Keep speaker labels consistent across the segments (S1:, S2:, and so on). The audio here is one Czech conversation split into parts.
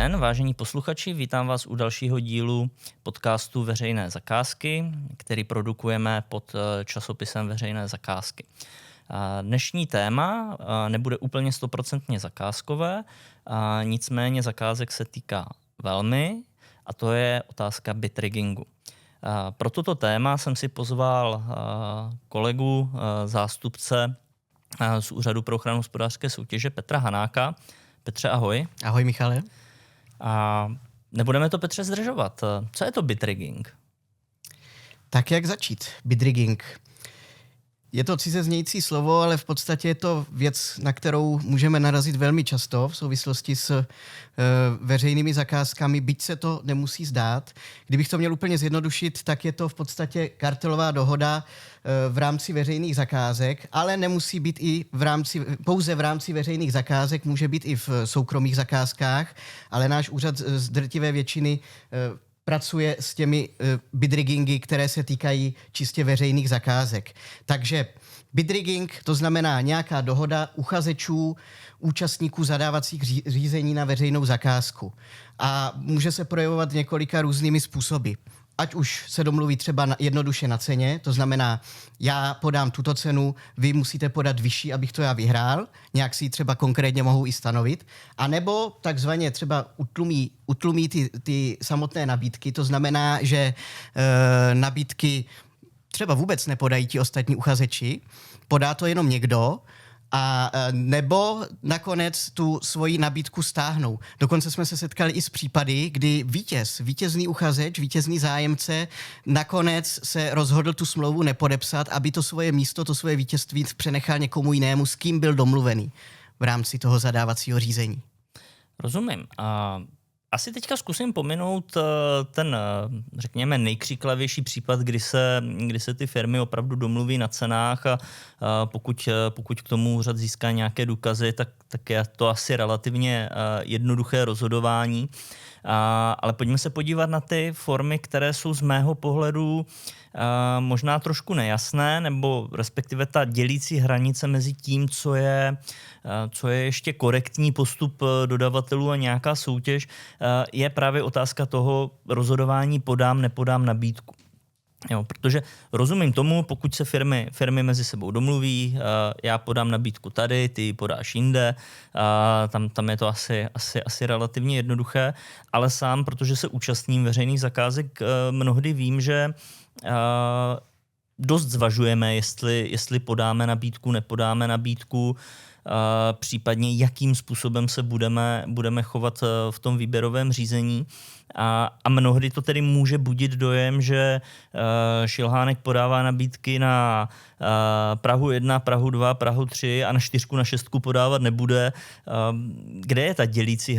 S1: den, vážení posluchači, vítám vás u dalšího dílu podcastu Veřejné zakázky, který produkujeme pod časopisem Veřejné zakázky. Dnešní téma nebude úplně 100% zakázkové, nicméně zakázek se týká velmi, a to je otázka bitriggingu. Pro toto téma jsem si pozval kolegu, zástupce z Úřadu pro ochranu hospodářské soutěže Petra Hanáka. Petře, ahoj.
S2: Ahoj, Michale.
S1: A nebudeme to, Petře, zdržovat. Co je to bitrigging?
S2: Tak jak začít? Bitrigging. Je to cizeznějící slovo, ale v podstatě je to věc, na kterou můžeme narazit velmi často v souvislosti s veřejnými zakázkami, byť se to nemusí zdát. Kdybych to měl úplně zjednodušit, tak je to v podstatě kartelová dohoda v rámci veřejných zakázek, ale nemusí být i pouze v rámci veřejných zakázek, může být i v soukromých zakázkách, ale náš úřad z drtivé většiny pracuje s těmi bitriggingy, které se týkají čistě veřejných zakázek. Takže bitrigging, to znamená nějaká dohoda uchazečů, účastníků zadávacích řízení na veřejnou zakázku. A může se projevovat několika různými způsoby. Ať už se domluví třeba jednoduše na ceně, to znamená, já podám tuto cenu, vy musíte podat vyšší, abych to já vyhrál, nějak si ji třeba konkrétně mohou i stanovit, anebo takzvaně třeba utlumí ty samotné nabídky, to znamená, že nabídky třeba vůbec nepodají ti ostatní uchazeči, podá to jenom někdo, a nebo nakonec tu svoji nabídku stáhnou. Dokonce jsme se setkali i s případy, kdy vítězný uchazeč, vítězný zájemce nakonec se rozhodl tu smlouvu nepodepsat, aby to svoje místo, to svoje vítězství přenechal někomu jinému, s kým byl domluvený v rámci toho zadávacího řízení.
S1: Rozumím. Asi teďka zkusím pominout ten, řekněme, nejkřiklavější případ, kdy se ty firmy opravdu domluví na cenách a pokud k tomu úřad získá nějaké důkazy, tak je to asi relativně jednoduché rozhodování. Ale pojďme se podívat na ty formy, které jsou z mého pohledu možná trošku nejasné, nebo respektive ta dělící hranice mezi tím, co je ještě korektní postup dodavatelů a nějaká soutěž, je právě otázka toho rozhodování podám, nepodám nabídku. Jo, protože rozumím tomu, pokud se firmy mezi sebou domluví, já podám nabídku tady, ty podáš jinde, tam je to asi relativně jednoduché, ale sám, protože se účastním veřejných zakázek, mnohdy vím, že dost zvažujeme, jestli podáme nabídku, nepodáme nabídku, případně jakým způsobem se budeme chovat v tom výběrovém řízení. A mnohdy to tedy může budit dojem, že Šilhánek podává nabídky na Prahu 1, Prahu 2, Prahu 3 a na 4, na 6 podávat nebude. Kde je ta dělící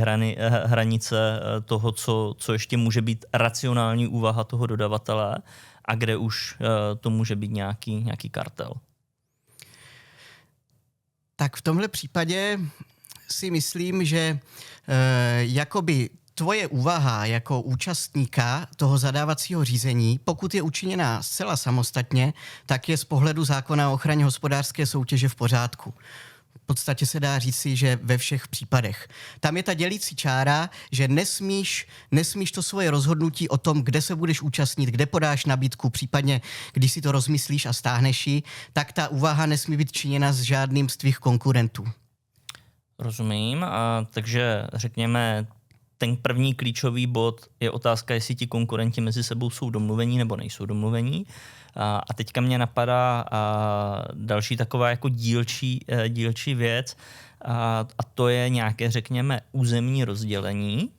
S1: hranice toho, co ještě může být racionální úvaha toho dodavatele a kde už to může být nějaký kartel?
S2: Tak v tomhle případě si myslím, že jakoby tvoje úvaha jako účastníka toho zadávacího řízení, pokud je učiněná zcela samostatně, tak je z pohledu zákona o ochraně hospodářské soutěže v pořádku. V podstatě se dá říci, že ve všech případech. Tam je ta dělící čára, že nesmíš to svoje rozhodnutí o tom, kde se budeš účastnit, kde podáš nabídku, případně když si to rozmyslíš a stáhneš ji, tak ta úvaha nesmí být činěna s žádným z tvých konkurentů.
S1: Rozumím, takže řekněme, ten první klíčový bod je otázka, jestli ti konkurenti mezi sebou jsou domluvení nebo nejsou domluvení. A teďka mě napadá další taková jako dílčí věc, a to je nějaké, řekněme, územní rozdělení.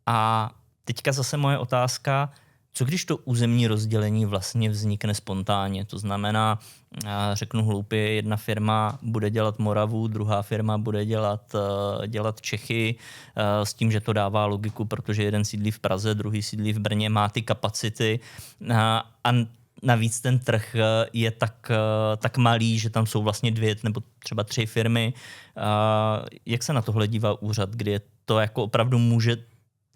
S1: A teďka zase moje otázka, co když to územní rozdělení vlastně vznikne spontánně? To znamená, řeknu hloupě, jedna firma bude dělat Moravu, druhá firma bude dělat Čechy, s tím, že to dává logiku, protože jeden sídlí v Praze, druhý sídlí v Brně, má ty kapacity a navíc ten trh je tak malý, že tam jsou vlastně 2 nebo třeba 3 firmy. Jak se na tohle dívá úřad, kdy je to jako opravdu může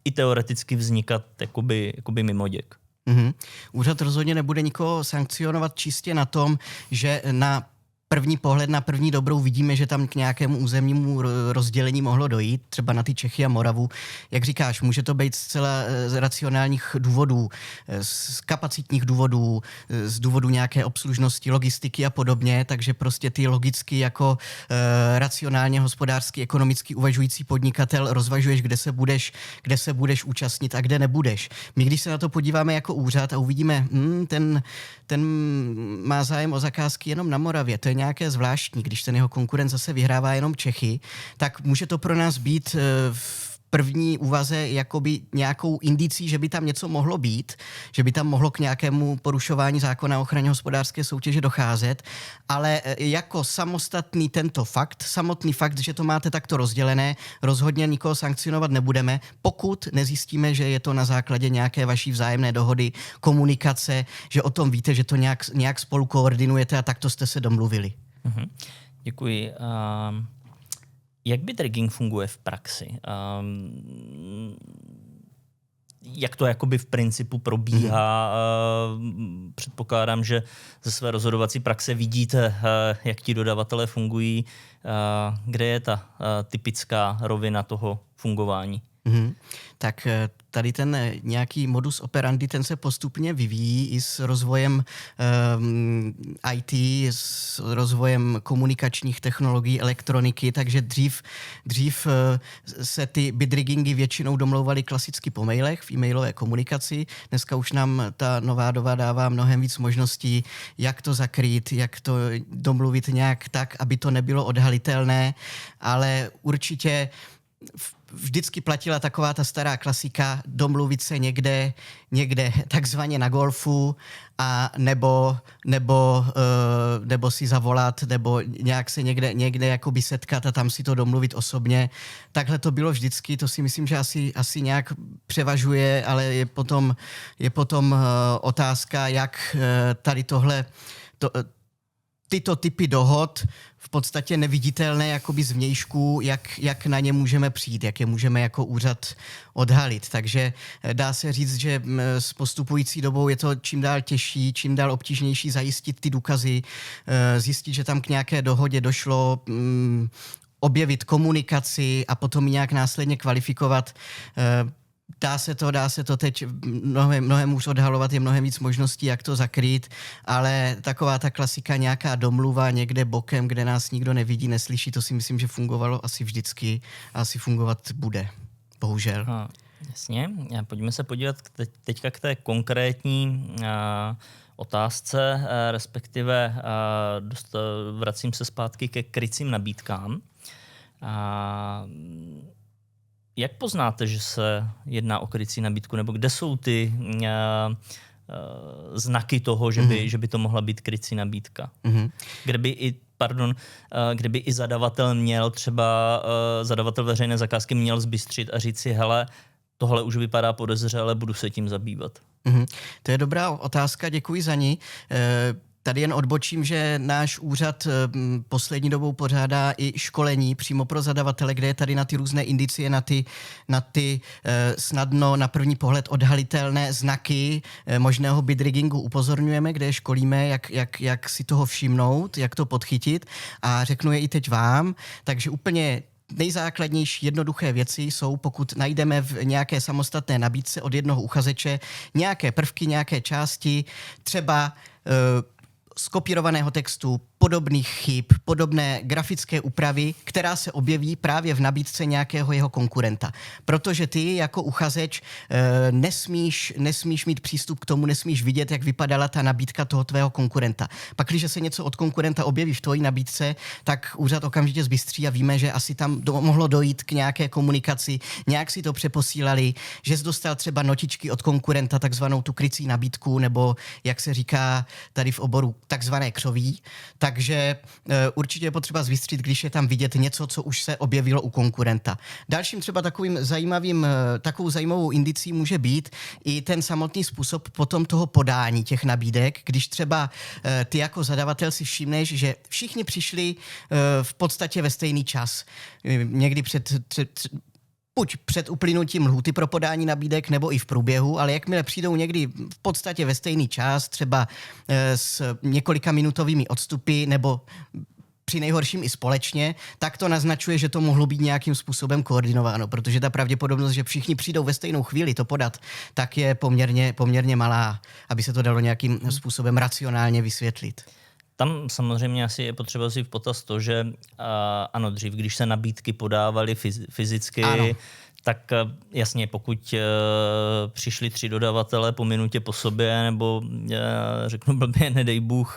S1: i teoreticky vznikat jakoby mimoděk?
S2: Mm-hmm. Úřad rozhodně nebude nikoho sankcionovat čistě na tom, že na první pohled na první dobrou vidíme, že tam k nějakému územnímu rozdělení mohlo dojít, třeba na ty Čechy a Moravu. Jak říkáš, může to být zcela z racionálních důvodů, z kapacitních důvodů, z důvodu nějaké obslužnosti, logistiky a podobně, takže prostě ty logicky jako racionálně hospodářský, ekonomicky uvažující podnikatel rozvažuješ, kde se budeš účastnit a kde nebudeš. My, když se na to podíváme jako úřad a uvidíme, ten má zájem o zakázky jenom na Moravě, to je nějaké zvláštní, když ten jeho konkurent zase vyhrává jenom Čechy, tak může to pro nás být v první úvaze jakoby nějakou indicí, že by tam něco mohlo být, že by tam mohlo k nějakému porušování zákona o ochraně hospodářské soutěže docházet, ale jako samotný fakt, že to máte takto rozdělené, rozhodně nikoho sankcionovat nebudeme, pokud nezjistíme, že je to na základě nějaké vaší vzájemné dohody, komunikace, že o tom víte, že to nějak spolu koordinujete a takto jste se domluvili.
S1: Děkuji. Jak bitrigging funguje v praxi? Jak to jakoby v principu probíhá? Předpokládám, že ze své rozhodovací praxe vidíte, jak ti dodavatelé fungují. Kde je ta typická rovina toho fungování?
S2: Tak tady ten nějaký modus operandi, ten se postupně vyvíjí i s rozvojem IT, s rozvojem komunikačních technologií, elektroniky, takže dřív se ty bitriggingy většinou domlouvaly klasicky po mailech, v e-mailové komunikaci. Dneska už nám ta nová doba dává mnohem víc možností, jak to zakrýt, jak to domluvit nějak tak, aby to nebylo odhalitelné, ale určitě vždycky platila taková ta stará klasika domluvit se někde takzvaně na golfu a nebo si zavolat, nebo nějak se někde jakoby setkat a tam si to domluvit osobně. Takhle to bylo vždycky, to si myslím, že asi nějak převažuje, ale je potom otázka, jak tady tyto typy dohod v podstatě neviditelné jakoby zvnějšku, jak na ně můžeme přijít, jak je můžeme jako úřad odhalit. Takže dá se říct, že s postupující dobou je to čím dál těžší, čím dál obtížnější zajistit ty důkazy, zjistit, že tam k nějaké dohodě došlo, objevit komunikaci a potom ji nějak následně kvalifikovat. Dá se to teď mnohem už odhalovat, je mnohem víc možností, jak to zakrýt, ale taková ta klasika, nějaká domluva někde bokem, kde nás nikdo nevidí, neslyší, to si myslím, že fungovalo asi vždycky a asi fungovat bude. Bohužel.
S1: Jasně. Pojďme se podívat teďka k té konkrétní otázce, respektive vracím se zpátky ke krycím nabídkám. Jak poznáte, že se jedná o krycí nabídku, nebo kde jsou ty znaky toho, že by to mohla být krycí nabídka? Kde by i zadavatel měl třeba, zadavatel veřejné zakázky měl zbystřit a říct si, hele, tohle už vypadá podezřele, budu se tím zabývat.
S2: To je dobrá otázka, děkuji za ní. Tady jen odbočím, že náš úřad poslední dobou pořádá i školení přímo pro zadavatele, kde je tady na ty různé indicie, na ty snadno na první pohled odhalitelné znaky možného bitriggingu upozorňujeme, kde je školíme, jak si toho všimnout, jak to podchytit a řeknu je i teď vám. Takže úplně nejzákladnější jednoduché věci jsou, pokud najdeme v nějaké samostatné nabídce od jednoho uchazeče nějaké prvky, nějaké části, třeba skopírovaného textu, podobných chyb, podobné grafické úpravy, která se objeví právě v nabídce nějakého jeho konkurenta. Protože ty jako uchazeč nesmíš mít přístup k tomu, nesmíš vidět, jak vypadala ta nabídka toho tvého konkurenta. Pak, když se něco od konkurenta objeví v tvojí nabídce, tak úřad okamžitě zbystří a víme, že asi tam mohlo dojít k nějaké komunikaci, nějak si to přeposílali, že jsi dostal třeba notičky od konkurenta, takzvanou tu krycí nabídku, nebo jak se říká tady v oboru, takzvané křoví. Takže určitě je potřeba zvystřit, když je tam vidět něco, co už se objevilo u konkurenta. Dalším třeba takovou zajímavou indicí může být i ten samotný způsob potom toho podání těch nabídek, když třeba ty jako zadavatel si všimneš, že všichni přišli v podstatě ve stejný čas. Někdy buď před uplynutím lhůty pro podání nabídek, nebo i v průběhu, ale jakmile přijdou někdy v podstatě ve stejný čas, třeba s několika minutovými odstupy, nebo při nejhorším i společně, tak to naznačuje, že to mohlo být nějakým způsobem koordinováno, protože ta pravděpodobnost, že všichni přijdou ve stejnou chvíli to podat, tak je poměrně malá, aby se to dalo nějakým způsobem racionálně vysvětlit.
S1: Tam samozřejmě asi je potřeba si v potaz to, že ano, dřív, když se nabídky podávaly fyzicky, ano. Tak jasně, pokud přišli 3 dodavatele po minutě po sobě, nebo řeknu blbě, nedej Bůh,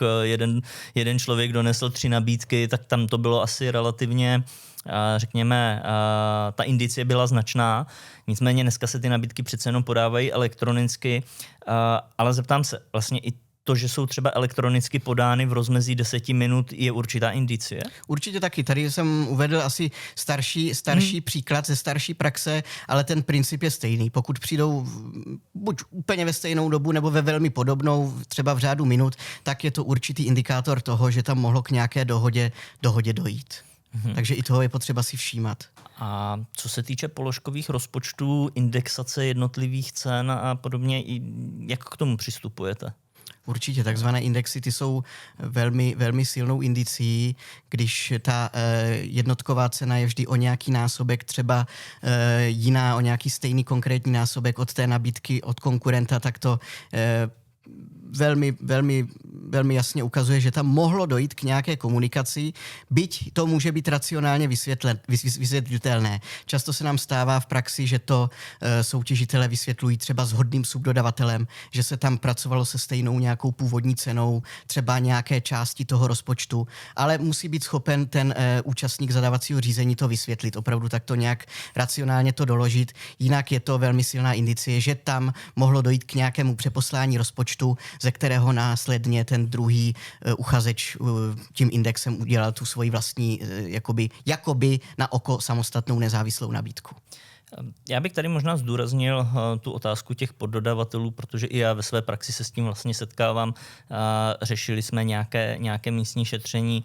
S1: jeden člověk donesl 3 nabídky, tak tam to bylo asi relativně, řekněme, ta indicie byla značná. Nicméně dneska se ty nabídky přece jenom podávají elektronicky, ale zeptám se, vlastně i to, že jsou třeba elektronicky podány v rozmezí 10 minut, je určitá indicie?
S2: Určitě taky. Tady jsem uvedl asi starší příklad ze starší praxe, ale ten princip je stejný. Pokud přijdou buď úplně ve stejnou dobu, nebo ve velmi podobnou, třeba v řádu minut, tak je to určitý indikátor toho, že tam mohlo k nějaké dohodě dojít. Takže i toho je potřeba si všímat.
S1: A co se týče položkových rozpočtů, indexace jednotlivých cen a podobně, jak k tomu přistupujete?
S2: Určitě, takzvané indexy, ty jsou velmi, velmi silnou indicií, když ta jednotková cena je vždy o nějaký násobek, třeba jiná, o nějaký stejný konkrétní násobek od té nabídky od konkurenta, tak to velmi jasně ukazuje, že tam mohlo dojít k nějaké komunikaci, byť to může být racionálně vysvětlitelné. Často se nám stává v praxi, že to soutěžitelé vysvětlují třeba s hodným subdodavatelem, že se tam pracovalo se stejnou nějakou původní cenou, třeba nějaké části toho rozpočtu, ale musí být schopen ten účastník zadávacího řízení to vysvětlit, opravdu takto nějak racionálně to doložit, jinak je to velmi silná indicie, že tam mohlo dojít k nějakému přeposlání rozpočtu, ze kterého následně ten druhý uchazeč tím indexem udělal tu svoji vlastní jakoby na oko samostatnou nezávislou nabídku.
S1: Já bych tady možná zdůraznil tu otázku těch poddodavatelů, protože i já ve své praxi se s tím vlastně setkávám. Řešili jsme nějaké místní šetření,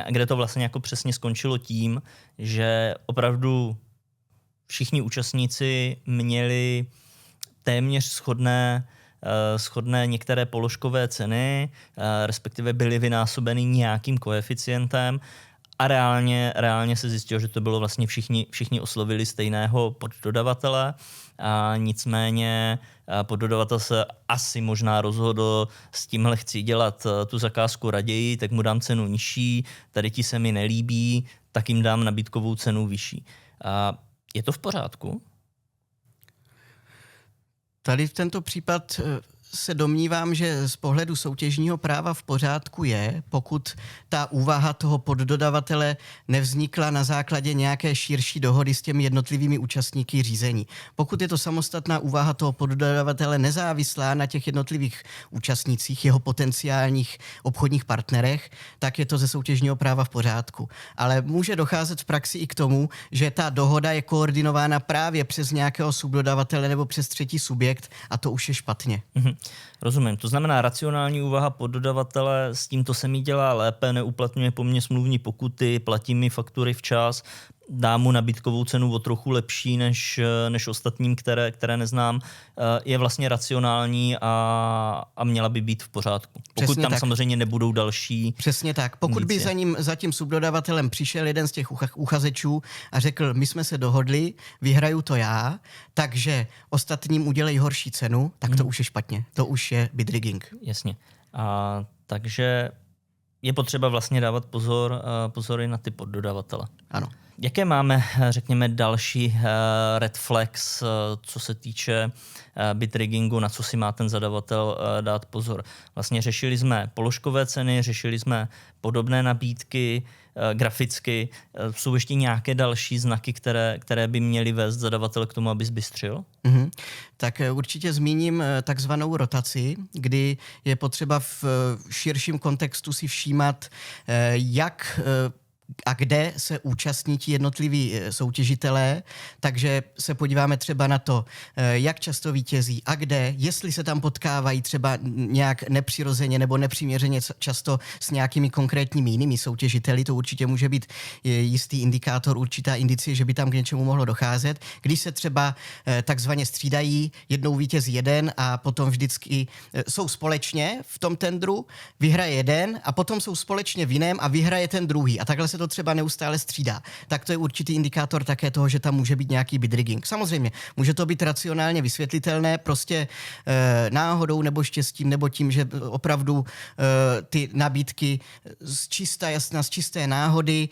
S1: kde to vlastně jako přesně skončilo tím, že opravdu všichni účastníci měli téměř shodné některé položkové ceny, respektive byly vynásobeny nějakým koeficientem a reálně se zjistilo, že to bylo vlastně všichni oslovili stejného poddodavatele, a nicméně poddodavatel se asi možná rozhodl, s tímhle chci dělat tu zakázku raději, tak mu dám cenu nižší, tady ti se mi nelíbí, tak jim dám nabídkovou cenu vyšší. Je to v pořádku?
S2: Tady v tento případ se domnívám, že z pohledu soutěžního práva v pořádku je, pokud ta úvaha toho poddodavatele nevznikla na základě nějaké širší dohody s těmi jednotlivými účastníky řízení. Pokud je to samostatná úvaha toho poddodavatele nezávislá na těch jednotlivých účastnících, jeho potenciálních obchodních partnerech, tak je to ze soutěžního práva v pořádku. Ale může docházet v praxi i k tomu, že ta dohoda je koordinována právě přes nějakého subdodavatele nebo přes třetí subjekt a to už je špatně.
S1: Rozumím. To znamená racionální úvaha poddodavatele, s tímto se mi dělá lépe, neuplatňuje po mně smluvní pokuty, platí mi faktury včas, dám mu nabídkovou cenu o trochu lepší než ostatním, které neznám, je vlastně racionální a měla by být v pořádku. Pokud
S2: Přesně
S1: tam
S2: tak.
S1: Samozřejmě nebudou další. Přesně
S2: tak. Pokud by za tím subdodavatelem přišel jeden z těch uchazečů a řekl, my jsme se dohodli, vyhraju to já, takže ostatním udělej horší cenu, tak to už je špatně. To už je bid rigging.
S1: Jasně. Takže je potřeba vlastně dávat pozory na ty poddodavatele.
S2: Ano.
S1: Jaké máme, řekněme, další red flags, co se týče bid riggingu, na co si má ten zadavatel dát pozor? Vlastně řešili jsme položkové ceny, řešili jsme podobné nabídky, graficky. Jsou ještě nějaké další znaky, které by měly vést zadavatele k tomu, aby zbystřil?
S2: Tak určitě zmíním takzvanou rotaci, kdy je potřeba v širším kontextu si všímat, jak a kde se účastní ti jednotliví soutěžitelé, takže se podíváme třeba na to, jak často vítězí a kde, jestli se tam potkávají třeba nějak nepřirozeně nebo nepřiměřeně často s nějakými konkrétními jinými soutěžiteli, to určitě může být jistý indikátor, určitá indicie, že by tam k něčemu mohlo docházet. Když se třeba takzvaně střídají, jednou vítězí jeden a potom vždycky jsou společně v tom tendru, vyhraje jeden a potom jsou společně v jiném a vyhraje ten druhý. A takhle se to třeba neustále střídá. Tak to je určitý indikátor také toho, že tam může být nějaký bid rigging. Samozřejmě, může to být racionálně vysvětlitelné, prostě náhodou nebo štěstím, nebo tím, že opravdu ty nabídky z čisté náhody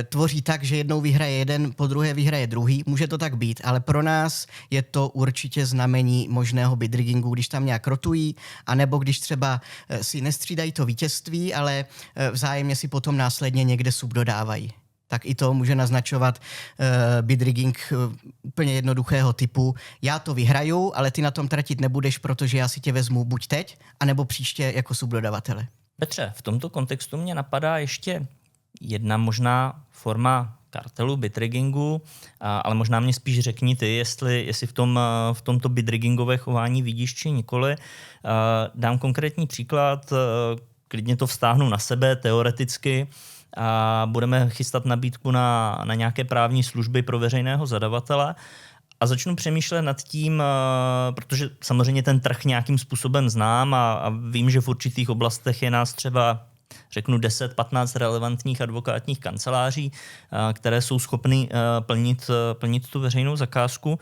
S2: tvoří tak, že jednou vyhraje jeden, po druhé vyhraje druhý. Může to tak být, ale pro nás je to určitě znamení možného bid riggingu, když tam nějak rotují, anebo když třeba si nestřídají to vítězství, ale vzájemně si potom následně někde subdodávají. Tak i to může naznačovat bid rigging úplně jednoduchého typu. Já to vyhraju, ale ty na tom tratit nebudeš, protože já si tě vezmu buď teď, anebo příště jako subdodavatele.
S1: Petře, v tomto kontextu mě napadá ještě jedna možná forma kartelu, bid riggingu, ale možná mě spíš řekni ty, jestli v tomto bid riggingové chování vidíš či nikoli. Dám konkrétní příklad, klidně to vztáhnu na sebe teoreticky, a budeme chystat nabídku na nějaké právní služby pro veřejného zadavatele a začnu přemýšlet nad tím, protože samozřejmě ten trh nějakým způsobem znám a vím, že v určitých oblastech je nás třeba, řeknu, 10-15 relevantních advokátních kanceláří, které jsou schopny plnit tu veřejnou zakázku.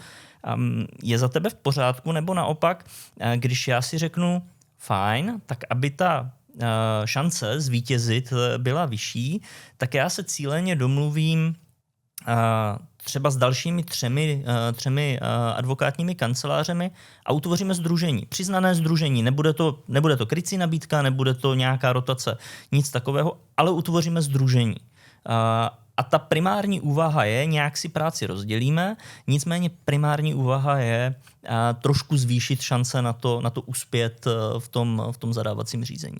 S1: Je za tebe v pořádku, nebo naopak, když já si řeknu fajn, tak aby ta šance zvítězit byla vyšší, tak já se cíleně domluvím třeba s dalšími třemi advokátními kancelářemi a utvoříme sdružení. Přiznané sdružení. Nebude to krycí nabídka, nebude to nějaká rotace, nic takového, ale utvoříme sdružení. A ta primární úvaha je, nějak si práci rozdělíme, nicméně primární úvaha je trošku zvýšit šance na to uspět v tom zadávacím řízení.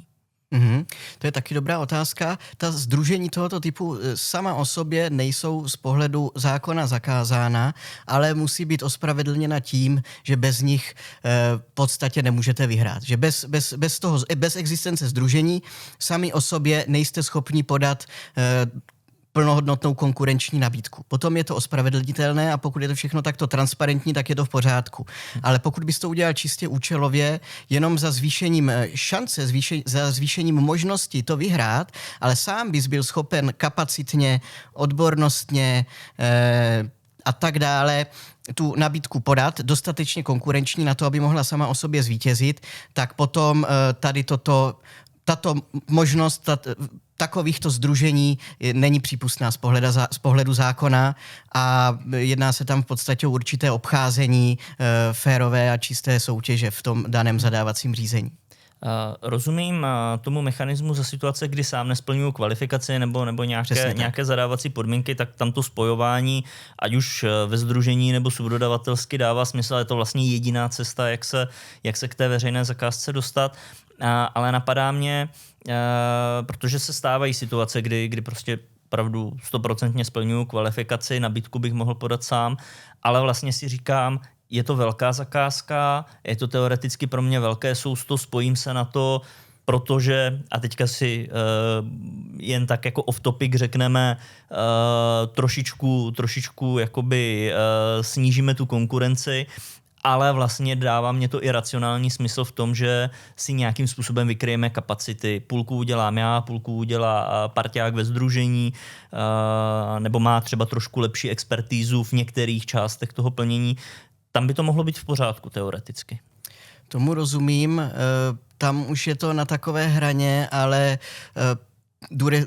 S2: To je taky dobrá otázka. Ta sdružení tohoto typu sama o sobě nejsou z pohledu zákona zakázána, ale musí být ospravedlněna tím, že bez nich v podstatě nemůžete vyhrát. Že bez existence sdružení sami o sobě nejste schopni podat plnohodnotnou konkurenční nabídku. Potom je to ospravedlnitelné a pokud je to všechno takto transparentní, tak je to v pořádku. Ale pokud bys to udělal čistě účelově, jenom za zvýšením šance, za zvýšením možnosti to vyhrát, ale sám bys byl schopen kapacitně, odbornostně a tak dále tu nabídku podat, dostatečně konkurenční na to, aby mohla sama o sobě zvítězit, tak potom tady tato možnost takovýchto sdružení není přípustná z pohledu zákona a jedná se tam v podstatě o určité obcházení férové a čisté soutěže v tom daném zadávacím řízení.
S1: Rozumím tomu mechanismu za situace, kdy sám nesplňuju kvalifikaci nebo nějaké zadávací podmínky, tak tam to spojování, ať už ve sdružení nebo subdodavatelsky dává smysl, je to vlastně jediná cesta, jak se k té veřejné zakázce dostat. Ale napadá mě, protože se stávají situace, kdy prostě opravdu 100% splňuju kvalifikaci, nabídku bych mohl podat sám, ale vlastně si říkám, je to velká zakázka, je to teoreticky pro mě velké sousto, spojím se na to, protože, a teďka si jen tak jako off topic řekneme, trošičku jakoby snížíme tu konkurenci, ale vlastně dává mě to i racionální smysl v tom, že si nějakým způsobem vykryjeme kapacity. Půlku udělám já, půlku udělá parťák ve sdružení, nebo má třeba trošku lepší expertízu v některých částech toho plnění. Tam by to mohlo být v pořádku teoreticky.
S2: Tomu rozumím, tam už je to na takové hraně, ale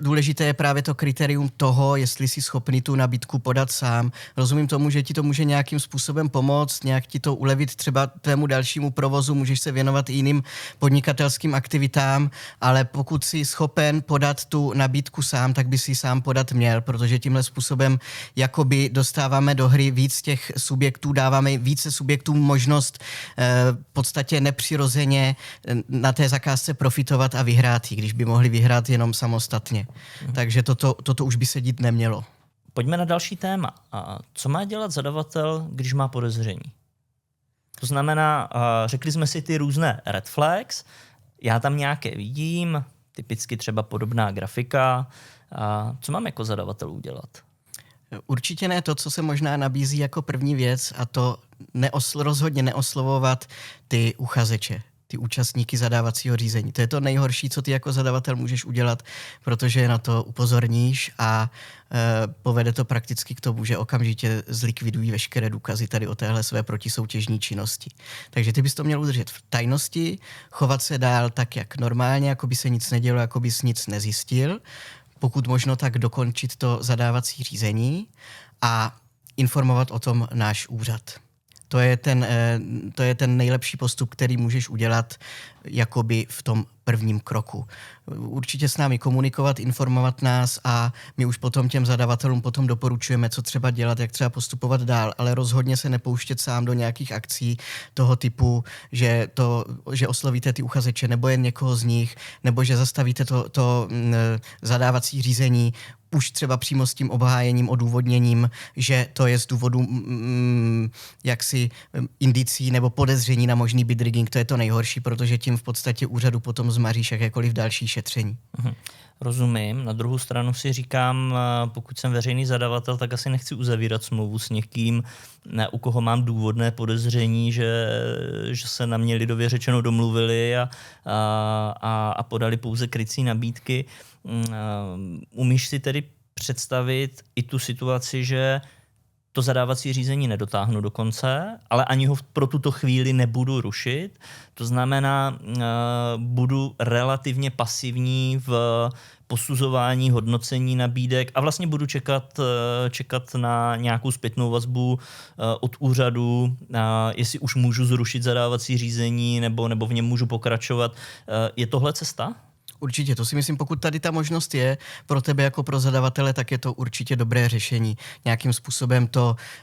S2: důležité je právě to kritérium toho, jestli jsi schopný tu nabídku podat sám. Rozumím tomu, že ti to může nějakým způsobem pomoct, nějak ti to ulevit třeba tvému dalšímu provozu, můžeš se věnovat i jiným podnikatelským aktivitám, ale pokud jsi schopen podat tu nabídku sám, tak by si sám podat měl, protože tímhle způsobem jakoby dostáváme do hry víc těch subjektů, dáváme více subjektům možnost v podstatě nepřirozeně na té zakázce profitovat a vyhrát ji, když by mohli vyhrát jenom samostatně samostatně. Takže toto už by se dít nemělo.
S1: Pojďme na další téma. Co má dělat zadavatel, když má podezření? To znamená, řekli jsme si ty různé red flags, já tam nějaké vidím, typicky třeba podobná grafika. Co mám jako zadavatel udělat?
S2: Určitě ne to, co se možná nabízí jako první věc, a to rozhodně neoslovovat ty uchazeče, ty účastníky zadávacího řízení. To je to nejhorší, co ty jako zadavatel můžeš udělat, protože na to upozorníš a povede to prakticky k tomu, že okamžitě zlikvidují veškeré důkazy tady o téhle své protisoutěžní činnosti. Takže ty bys to měl udržet v tajnosti, chovat se dál tak, jak normálně, jako by se nic nedělo, jako bys nic nezjistil, pokud možno tak dokončit to zadávací řízení a informovat o tom náš úřad. To je ten nejlepší postup, který můžeš udělat jakoby v tom prvním kroku. Určitě s námi komunikovat, informovat nás a my už potom těm zadavatelům potom doporučujeme, co třeba dělat, jak třeba postupovat dál, ale rozhodně se nepouštět sám do nějakých akcí toho typu, že oslovíte ty uchazeče nebo jen někoho z nich, nebo že zastavíte to zadávací řízení už třeba přímo s tím obhájením, odůvodněním, že to je z důvodu jaksi indicí nebo podezření na možný bid rigging. To je to nejhorší, protože tím v podstatě úřadu potom zmaříš jakékoliv další šetření.
S1: Rozumím. Na druhou stranu si říkám, pokud jsem veřejný zadavatel, tak asi nechci uzavírat smlouvu s někým, u koho mám důvodné podezření, že se na mě lidově řečeno domluvili a podali pouze krycí nabídky. Umíš si tedy představit i tu situaci, že to zadávací řízení nedotáhnu do konce, ale ani ho pro tuto chvíli nebudu rušit. To znamená, budu relativně pasivní v posuzování, hodnocení nabídek a vlastně budu čekat na nějakou zpětnou vazbu od úřadu, jestli už můžu zrušit zadávací řízení nebo v něm můžu pokračovat. Je tohle cesta?
S2: Určitě, to si myslím, pokud tady ta možnost je pro tebe jako pro zadavatele, tak je to určitě dobré řešení. Nějakým způsobem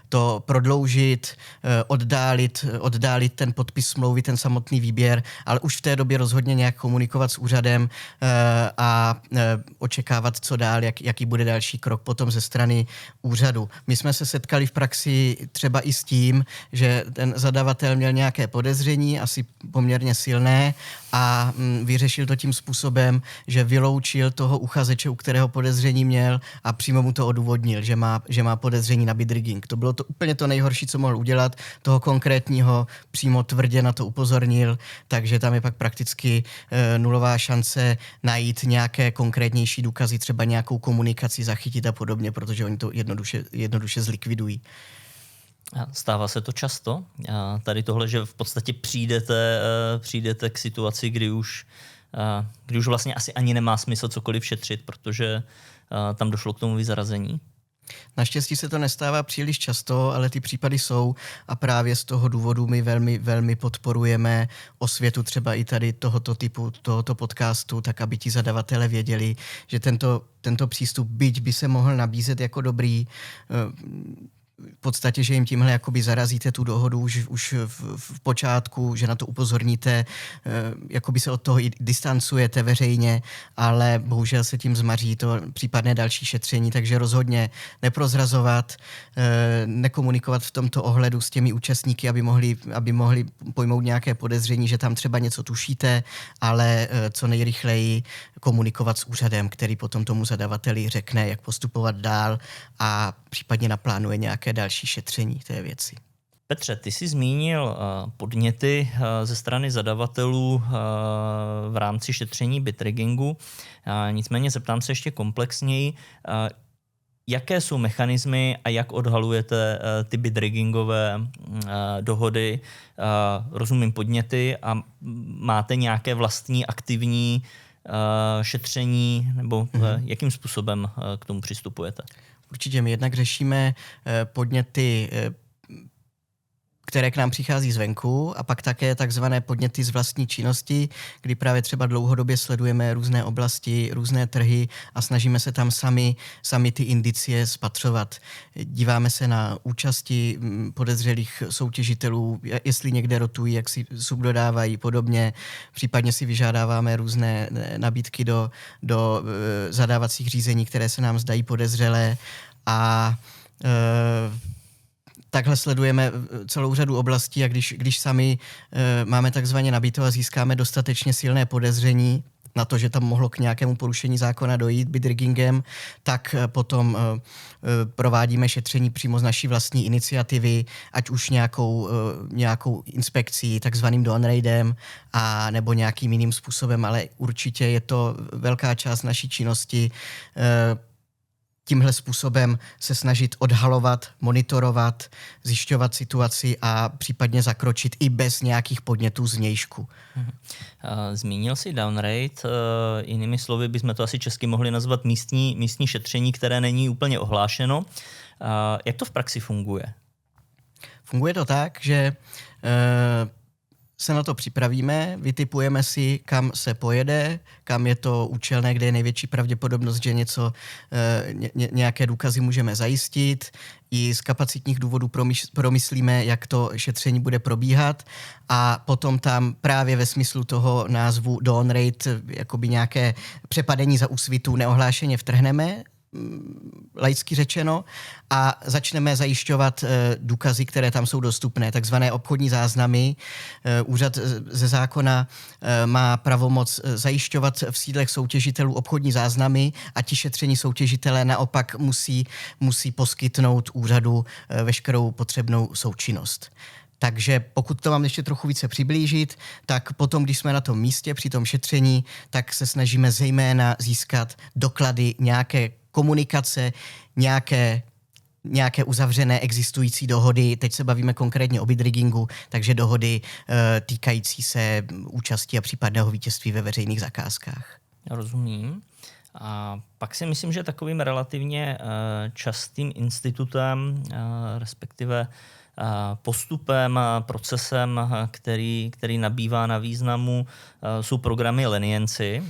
S2: to prodloužit, oddálit ten podpis smlouvy, ten samotný výběr, ale už v té době rozhodně nějak komunikovat s úřadem a očekávat, co dál, jaký bude další krok potom ze strany úřadu. My jsme se setkali v praxi třeba i s tím, že ten zadavatel měl nějaké podezření, asi poměrně silné, a vyřešil to tím způsobem, že vyloučil toho uchazeče, u kterého podezření měl, a přímo mu to odůvodnil, že má podezření na bid rigging. To bylo to úplně to nejhorší, co mohl udělat. Toho konkrétního přímo tvrdě na to upozornil, takže tam je pak prakticky nulová šance najít nějaké konkrétnější důkazy, třeba nějakou komunikaci zachytit a podobně, protože oni to jednoduše zlikvidují.
S1: Stává se to často? Tady tohle, že v podstatě přijdete k situaci, kdy už vlastně asi ani nemá smysl cokoliv šetřit, protože tam došlo k tomu vyzarazení?
S2: Naštěstí se to nestává příliš často, ale ty případy jsou a právě z toho důvodu my velmi, velmi podporujeme osvětu třeba i tady tohoto typu, tohoto podcastu, tak aby ti zadavatelé věděli, že tento přístup, byť by se mohl nabízet jako dobrý, v podstatě, že jim tímhle jakoby zarazíte tu dohodu už v počátku, že na to upozorníte, jakoby se od toho i distancujete veřejně, ale bohužel se tím zmaří to případné další šetření, takže rozhodně neprozrazovat, nekomunikovat v tomto ohledu s těmi účastníky, aby mohli pojmout nějaké podezření, že tam třeba něco tušíte, ale co nejrychleji komunikovat s úřadem, který potom tomu zadavateli řekne, jak postupovat dál a případně naplánuje nějaké další šetření té věci.
S1: Petře, ty jsi zmínil podněty ze strany zadavatelů v rámci šetření bid riggingu. Nicméně zeptám se ještě komplexněji, jaké jsou mechanismy a jak odhalujete ty bid riggingové dohody? Rozumím podněty a máte nějaké vlastní aktivní šetření nebo jakým způsobem k tomu přistupujete?
S2: Určitě my jednak řešíme podněty které k nám přichází zvenku, a pak také takzvané podněty z vlastní činnosti, kdy právě třeba dlouhodobě sledujeme různé oblasti, různé trhy a snažíme se tam sami ty indicie spatřovat. Díváme se na účasti podezřelých soutěžitelů, jestli někde rotují, jak si subdodávají podobně, případně si vyžádáváme různé nabídky do zadávacích řízení, které se nám zdají podezřelé, a takhle sledujeme celou řadu oblastí, a když sami máme takzvaně nabito a získáme dostatečně silné podezření na to, že tam mohlo k nějakému porušení zákona dojít bidriggingem, tak potom provádíme šetření přímo z naší vlastní iniciativy, ať už nějakou inspekcí, takzvaným downraidem, a nebo nějakým jiným způsobem, ale určitě je to velká část naší činnosti tímhle způsobem se snažit odhalovat, monitorovat, zjišťovat situaci a případně zakročit i bez nějakých podnětů zvnějšku.
S1: Zmínil jsi downraid, jinými slovy bychom to asi česky mohli nazvat místní šetření, které není úplně ohlášeno. Jak to v praxi funguje?
S2: Funguje to tak, že se na to připravíme, vytipujeme si, kam se pojede, kam je to účelné, kde je největší pravděpodobnost, že nějaké důkazy můžeme zajistit. I z kapacitních důvodů promyslíme, jak to šetření bude probíhat, a potom tam právě ve smyslu toho názvu downraid jakoby nějaké přepadení za úsvitu neohlášeně vtrhneme, laicky řečeno, a začneme zajišťovat důkazy, které tam jsou dostupné, takzvané obchodní záznamy. Úřad ze zákona má pravomoc zajišťovat v sídlech soutěžitelů obchodní záznamy, a ti šetření soutěžitelé naopak musí poskytnout úřadu veškerou potřebnou součinnost. Takže pokud to mám ještě trochu více přiblížit, tak potom, když jsme na tom místě při tom šetření, tak se snažíme zejména získat doklady nějaké komunikace, nějaké uzavřené existující dohody. Teď se bavíme konkrétně o bidriggingu, takže dohody týkající se účasti a případného vítězství ve veřejných zakázkách.
S1: Rozumím. A pak si myslím, že takovým relativně častým institutem, respektive postupem, procesem, který nabývá na významu, jsou programy Leniency.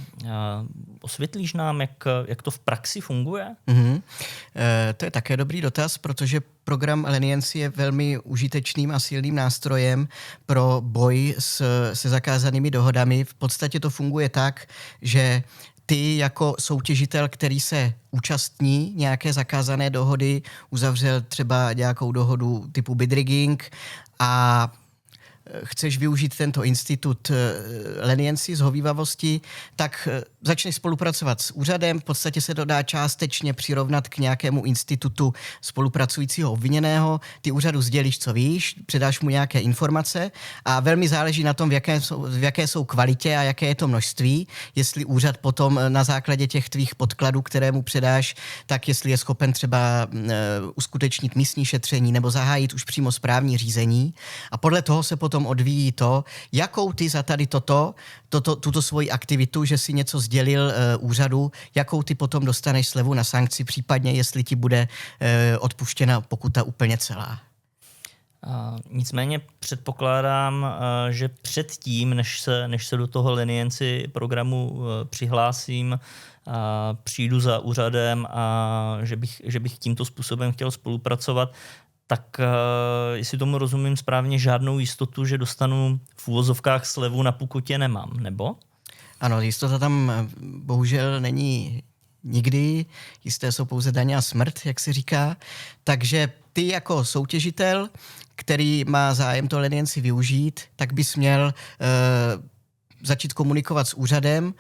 S1: Osvětlíš nám, jak to v praxi funguje?
S2: To je také dobrý dotaz, protože program Leniency je velmi užitečným a silným nástrojem pro boj se zakázanými dohodami. V podstatě to funguje tak, že ty jako soutěžitel, který se účastní nějaké zakázané dohody, uzavřel třeba nějakou dohodu typu bidrigging a chceš využít tento institut leniency, zhovívavosti, tak začneš spolupracovat s úřadem, v podstatě se to dá částečně přirovnat k nějakému institutu spolupracujícího obviněného, ty úřadu sdělíš, co víš, předáš mu nějaké informace a velmi záleží na tom, v jaké jsou kvalitě a jaké je to množství, jestli úřad potom na základě těch tvých podkladů, které mu předáš, tak jestli je schopen třeba uskutečnit místní šetření nebo zahájit už přímo správní řízení a podle toho se potom odvíjí to, jakou ty za tady tuto svoji aktivitu, že si něco sdělil úřadu, jakou ty potom dostaneš slevu na sankci, případně jestli ti bude odpuštěna pokuta úplně celá.
S1: Nicméně předpokládám, že předtím, než se do toho Leniency programu přihlásím, přijdu za úřadem a že bych tímto způsobem chtěl spolupracovat, tak jestli tomu rozumím správně, žádnou jistotu, že dostanu v uvozovkách slevu na pokutě nemám, nebo?
S2: Ano, jistota tam bohužel není nikdy. Jisté jsou pouze daně a smrt, jak se říká. Takže ty jako soutěžitel, který má zájem to Leniency využít, tak bys měl začít komunikovat s úřadem.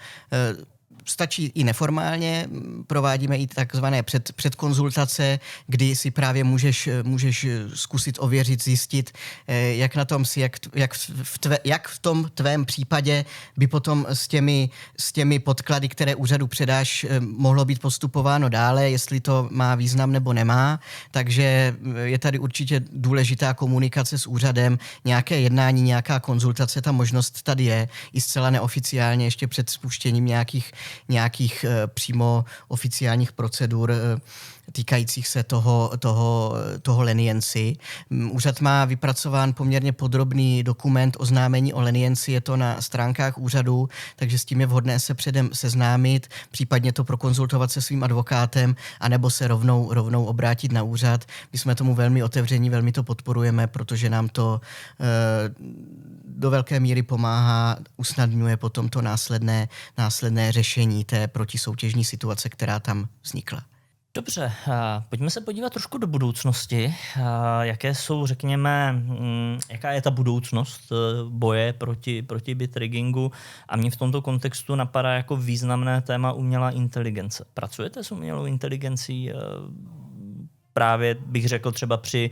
S2: Stačí i neformálně, provádíme i takzvané předkonzultace, kdy si právě můžeš zkusit ověřit, zjistit, jak na tom si, jak v tom tvém případě by potom s těmi podklady, které úřadu předáš, mohlo být postupováno dále, jestli to má význam nebo nemá. Takže je tady určitě důležitá komunikace s úřadem, nějaké jednání, nějaká konzultace, ta možnost tady je, i zcela neoficiálně, ještě před spuštěním nějakých přímo oficiálních procedur týkajících se toho leniency. Úřad má vypracován poměrně podrobný dokument oznámení o lenienci, je to na stránkách úřadu, takže s tím je vhodné se předem seznámit, případně to prokonzultovat se svým advokátem, anebo se rovnou obrátit na úřad. My jsme tomu velmi otevření, velmi to podporujeme, protože nám to do velké míry pomáhá, usnadňuje potom to následné řešení té protisoutěžní situace, která tam vznikla.
S1: Dobře, pojďme se podívat trošku do budoucnosti. Jaké jsou, řekněme, jaká je ta budoucnost boje proti bitriggingu? A mě v tomto kontextu napadá jako významné téma umělá inteligence. Pracujete s umělou inteligencí? Právě bych řekl třeba při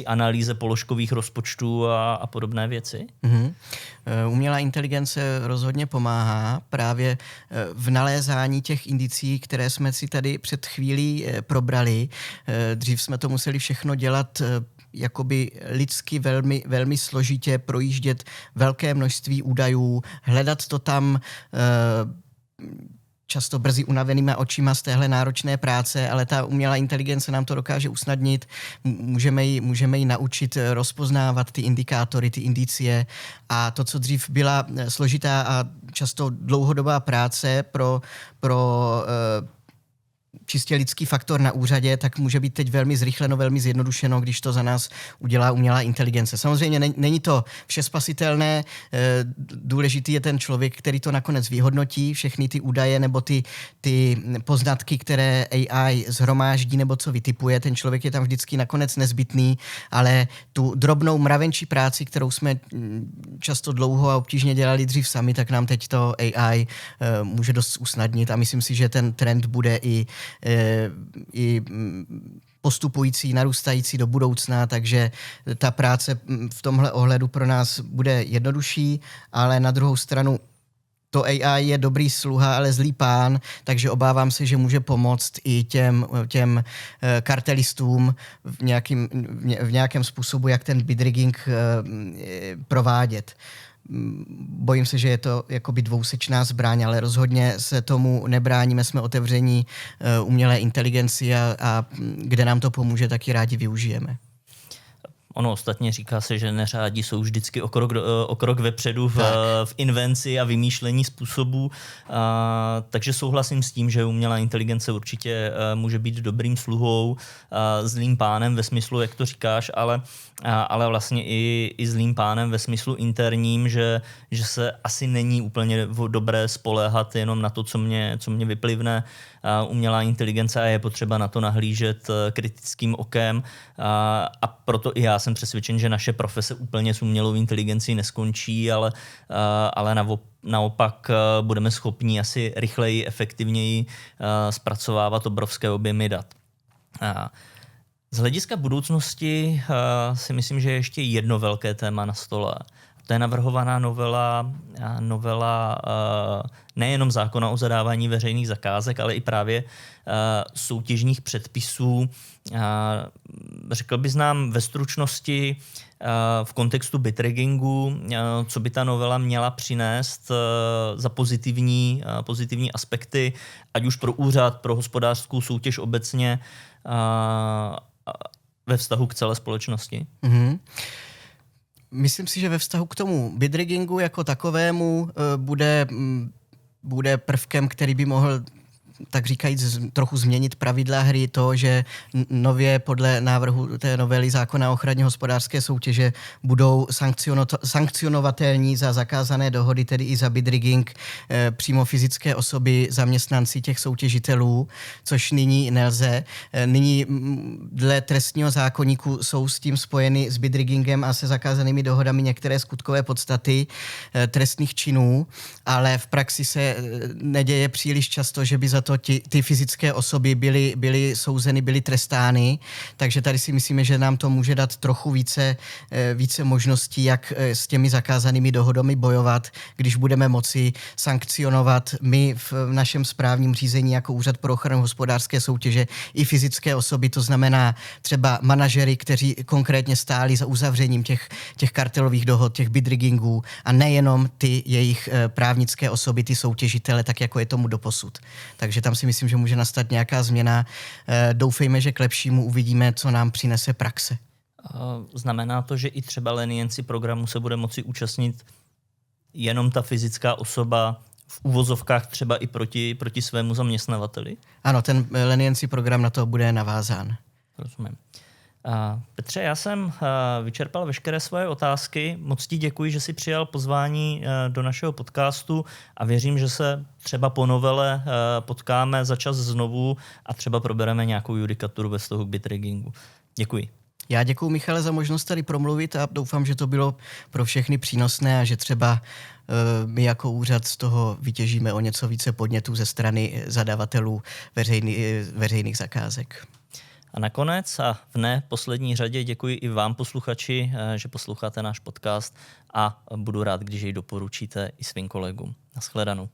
S1: analýze položkových rozpočtů a podobné věci?
S2: Mm-hmm. Umělá inteligence rozhodně pomáhá právě v nalézání těch indicí, které jsme si tady před chvílí probrali. Dřív jsme to museli všechno dělat jakoby lidsky velmi, velmi složitě, projíždět velké množství údajů, hledat to tam často brzy unavenýma očima z téhle náročné práce, ale ta umělá inteligence nám to dokáže usnadnit. Můžeme ji naučit rozpoznávat ty indikátory, ty indicie a to, co dřív byla složitá a často dlouhodobá práce pro čistě lidský faktor na úřadě, tak může být teď velmi zrychleno, velmi zjednodušeno, když to za nás udělá umělá inteligence. Samozřejmě není to všespasitelné, důležitý je ten člověk, který to nakonec vyhodnotí, všechny ty údaje nebo ty poznatky, které AI zhromáždí nebo co vytipuje, ten člověk je tam vždycky nakonec nezbytný, ale tu drobnou mravenčí práci, kterou jsme často dlouho a obtížně dělali dřív sami, tak nám teď to AI může dost usnadnit a myslím si, že ten trend bude i postupující, narůstající do budoucna, takže ta práce v tomhle ohledu pro nás bude jednodušší, ale na druhou stranu to AI je dobrý sluha, ale zlý pán, takže obávám se, že může pomoct i těm kartelistům v nějakém způsobu, jak ten bitrigging provádět. Bojím se, že je to jakoby dvousečná zbraň, ale rozhodně se tomu nebráníme, jsme otevření umělé inteligenci a kde nám to pomůže, tak ji rádi využijeme.
S1: Ono ostatně říká se, že neřádi jsou vždycky o krok vepředu v invenci a vymýšlení způsobů. Takže souhlasím s tím, že umělá inteligence určitě může být dobrým sluhou, zlým pánem ve smyslu, jak to říkáš, ale vlastně i zlým pánem ve smyslu interním, že se asi není úplně dobré spoléhat jenom na to, co mě vyplivne umělá inteligence a je potřeba na to nahlížet kritickým okem. A proto i já jsem přesvědčen, že naše profese úplně s umělou inteligencí neskončí, ale naopak budeme schopni asi rychleji, efektivněji zpracovávat obrovské objemy dat. Z hlediska budoucnosti si myslím, že je ještě jedno velké téma na stole. To je navrhovaná novela nejenom zákona o zadávání veřejných zakázek, ale i právě soutěžních předpisů. Řekl bys nám ve stručnosti v kontextu bitriggingu, co by ta novela měla přinést za pozitivní aspekty, ať už pro úřad, pro hospodářskou soutěž obecně, ve vztahu k celé společnosti?
S2: Mm-hmm. Myslím si, že ve vztahu k tomu bitriggingu jako takovému bude prvkem, který by mohl tak říkajíc trochu změnit pravidla hry, to, že nově podle návrhu té novely zákona o ochraně hospodářské soutěže budou sankcionovatelní za zakázané dohody, tedy i za bitrigging přímo fyzické osoby, zaměstnanci těch soutěžitelů, což nyní nelze. Nyní dle trestního zákoníku jsou s tím spojeny s bitriggingem a se zakázanými dohodami některé skutkové podstaty trestných činů, ale v praxi se neděje příliš často, že by za to ty fyzické osoby byly souzeny, byly trestány, takže tady si myslíme, že nám to může dát trochu více možností, jak s těmi zakázanými dohodami bojovat, když budeme moci sankcionovat my v našem správním řízení jako Úřad pro ochranu hospodářské soutěže i fyzické osoby, to znamená třeba manažery, kteří konkrétně stáli za uzavřením těch kartelových dohod, těch bitriggingů a nejenom ty jejich právnické osoby, ty soutěžitele, tak jako je tomu doposud. Takže takže tam si myslím, že může nastat nějaká změna. Doufejme, že k lepšímu, uvidíme, co nám přinese praxe.
S1: Znamená to, že i třeba lenienci programu se bude moci účastnit jenom ta fyzická osoba v uvozovkách třeba i proti svému zaměstnavateli?
S2: Ano, ten lenienci program na to bude navázán.
S1: Rozumím. Petře, já jsem vyčerpal veškeré svoje otázky. Moc ti děkuji, že jsi přijal pozvání do našeho podcastu a věřím, že se třeba po novele potkáme za čas znovu a třeba probereme nějakou judikaturu ve vztahu k bitriggingu. Děkuji.
S2: Já děkuji, Michale, za možnost tady promluvit a doufám, že to bylo pro všechny přínosné a že třeba my jako úřad z toho vytěžíme o něco více podnětů ze strany zadavatelů veřejných zakázek.
S1: A nakonec a v neposlední řadě děkuji i vám, posluchači, že posloucháte náš podcast a budu rád, když jej doporučíte i svým kolegům. Naschledanou.